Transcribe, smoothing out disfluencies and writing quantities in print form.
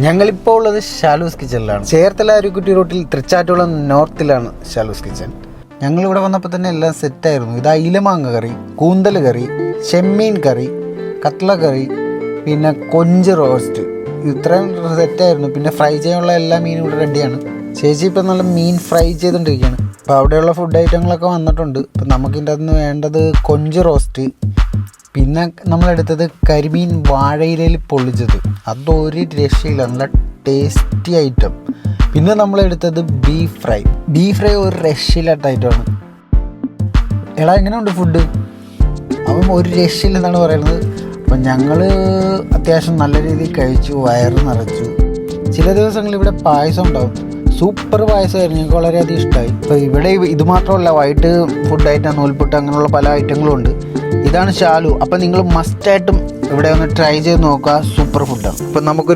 ഞങ്ങളിപ്പോൾ ഉള്ളത് ഷാലൂസ് കിച്ചണിലാണ്. ചേർത്തല അരുക്കുറ്റി റൂട്ടിൽ തൃച്ചാറ്റുകുളം നോർത്തിലാണ് ഷാലൂസ് കിച്ചൺ. ഞങ്ങളിവിടെ വന്നപ്പോൾ തന്നെ എല്ലാം സെറ്റായിരുന്നു. ഇത് അയിലമാങ്ങ കറി, കൂന്തൽ കറി, ചെമ്മീൻ കറി, കട്ട്ല കറി, പിന്നെ കൊഞ്ച് റോസ്റ്റ്, ഇത്രയും സെറ്റായിരുന്നു. പിന്നെ ഫ്രൈ ചെയ്യാനുള്ള എല്ലാ മീനും ഇവിടെ റെഡിയാണ്. ചേച്ചി ഇപ്പം നല്ല മീൻ ഫ്രൈ ചെയ്തുകൊണ്ടിരിക്കുകയാണ്. അപ്പോൾ അവിടെയുള്ള ഫുഡ് ഐറ്റങ്ങളൊക്കെ വന്നിട്ടുണ്ട്. ഇപ്പം നമുക്കിൻ്റെ അകത്ത് വേണ്ടത് കൊഞ്ച് റോസ്റ്റ്, പിന്നെ നമ്മളെടുത്തത് കരിമീൻ വാഴയിലയിൽ പൊള്ളിച്ചത്, അതൊരു രക്ഷയില്ല, നല്ല ടേസ്റ്റി ഐറ്റം. പിന്നെ നമ്മളെടുത്തത് ബീഫ് ഫ്രൈ ഒരു രക്ഷയില്ലാത്ത ഐറ്റമാണ്. എടാ എങ്ങനെയുണ്ട് ഫുഡ്? അവൻ ഒരു രക്ഷയില്ലെന്നാണ് പറയുന്നത്. അപ്പം ഞങ്ങൾ അത്യാവശ്യം നല്ല രീതിയിൽ കഴിച്ചു, വയറ് നിറച്ചു. ചില ദിവസങ്ങളിൽ ഇവിടെ പായസം ഉണ്ടാവും, സൂപ്പർ പായസമായിരുന്നു, ഞങ്ങൾക്ക് വളരെയധികം ഇഷ്ടമായി. ഇപ്പോൾ ഇവിടെ ഇത് മാത്രമല്ല, വൈകിട്ട് ഫുഡ് ഐറ്റം, നൂൽപുട്ട്, അങ്ങനെയുള്ള പല ഐറ്റങ്ങളും ഉണ്ട്. ഇതാണ് ഷാലു. അപ്പം നിങ്ങൾ മസ്റ്റായിട്ടും ഇവിടെ ഒന്ന് ട്രൈ ചെയ്ത് നോക്കുക, സൂപ്പർ ഫുഡാണ്. ഇപ്പം നമുക്കൊരു